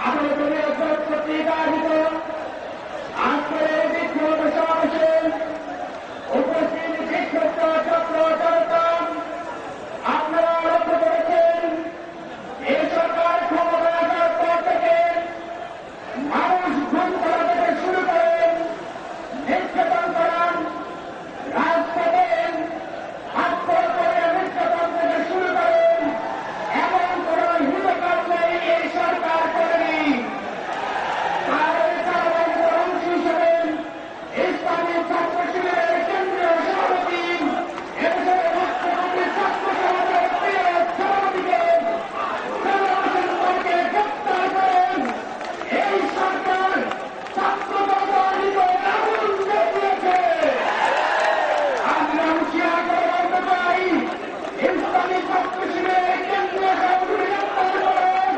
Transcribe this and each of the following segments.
আদালতের পত্রিকা আহিত আজকের বিক্ষোভ সমাবেশে উপস্থিত শিক্ষক ছাত্র জনতা আপনারা লক্ষ্য করেছেন এই সরকার ক্ষমতা আসার পর থেকে মানুষ খুন করা থেকে শুরু করে নির্যাতন করান রাজপথে হত্যা করে নির্যাতন থেকে শুরু করেন এমন কোন হিতকার নেই এই সরকার করেনি। তার অংশ হিসেবে ইসলামী ছাত্র শিবিরের কেন্দ্রীয় সভাপতি এদেশের মুখ্যমন্ত্রী ছাত্র সমাজের প্রিয় সভাপতিকে গ্রেপ্তার করেন এই সরকার ছাত্র আগুন দিয়েছে। আমরা হুঁশিয়ার করে বলতে চাই ইসলামী ছাত্র শিবিরের কেন্দ্রীয় সভাপতি গ্রেপ্তার করেন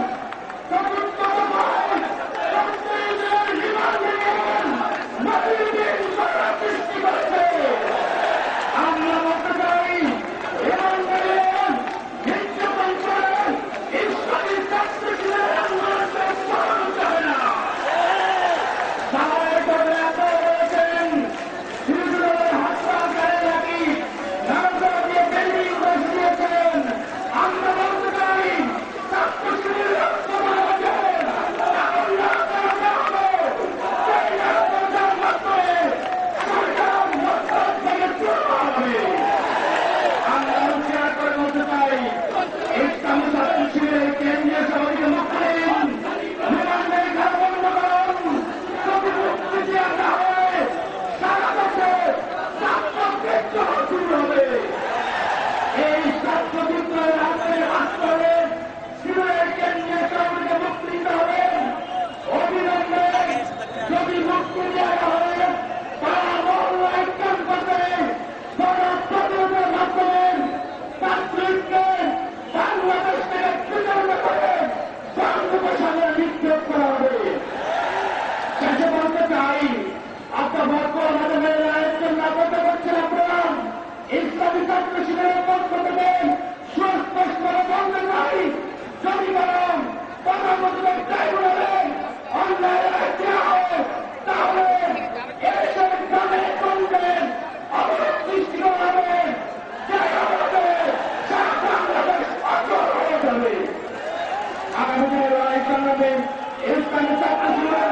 চতুর্থ দফায় প্রত্যেকের জীবন দিলেন নবীন সরকার সৃষ্টি করেছে। আমরা বলতে চাই জীবন দিলেন নির্যাতন করেন ইসলামী ছাত্র শিবিরের আন্দোলনকে সরানো যাবে না। সামনের পর্বে আপনারা রয়েছেন শিশুদের হাসপাতালে নাকি নানা দিয়ে বিল্ডিং বসে দিয়েছেন। আমরা বলতে চাই ছাত্র শিবির রক্ত মাঝে এমন রাস্তা হবে সেই রাস্তার মাধ্যমে সরকার মস্তক থেকে চুরমার হবে। আমরা হুঁশিয়ার করে বলতে চাই ইসলামী ছাত্র শিবিরের কেন্দ্রীয় সভাপতি মুসলিম বিমানের ঘর বন্ধ করুন। যদি মুক্তি দেওয়া না হয় সারা দেশে ছাত্র বিদ্রোহ শুরু হবে। এই ছাত্র বিদ্রোহের হাতে বাস্তবে শিবিরের কেন্দ্রীয় সভাপতিকে মুক্তি দিতে হবে। অবিলম্বে যদি মুক্তি দেওয়া হয় তারা মহল্লায় ক্যাম্পাসে গণপ্রতিরোধের মাধ্যমে ছাত্রীকে বাংলাদেশ থেকে বিতাড়িত করে বঙ্গোপসাগরে নিক্ষেপ করা হবে। শেষে বলতে চাই আপনার ভক্ত আমাদের রায়ের জন্য আবদ্ধ করছেন। আপনারা ইসলামী ছাত্র শিবিরের পক্ষ থেকে সুস্পষ্ট বলতে চাই যদি বরং প্রধানমন্ত্রীর ট্রাইব্যুনালে অন্যায় রায় দেওয়া হয় তাহলে এদেশের গ্রামে গঞ্জে অবরোধ সৃষ্টি করা হবে। যাই হবে সারা বাংলাদেশ অচল হয়ে যাবে। আগামী দিনের রায় সংগ্রামে ইসলামী ছাত্র শিবিরের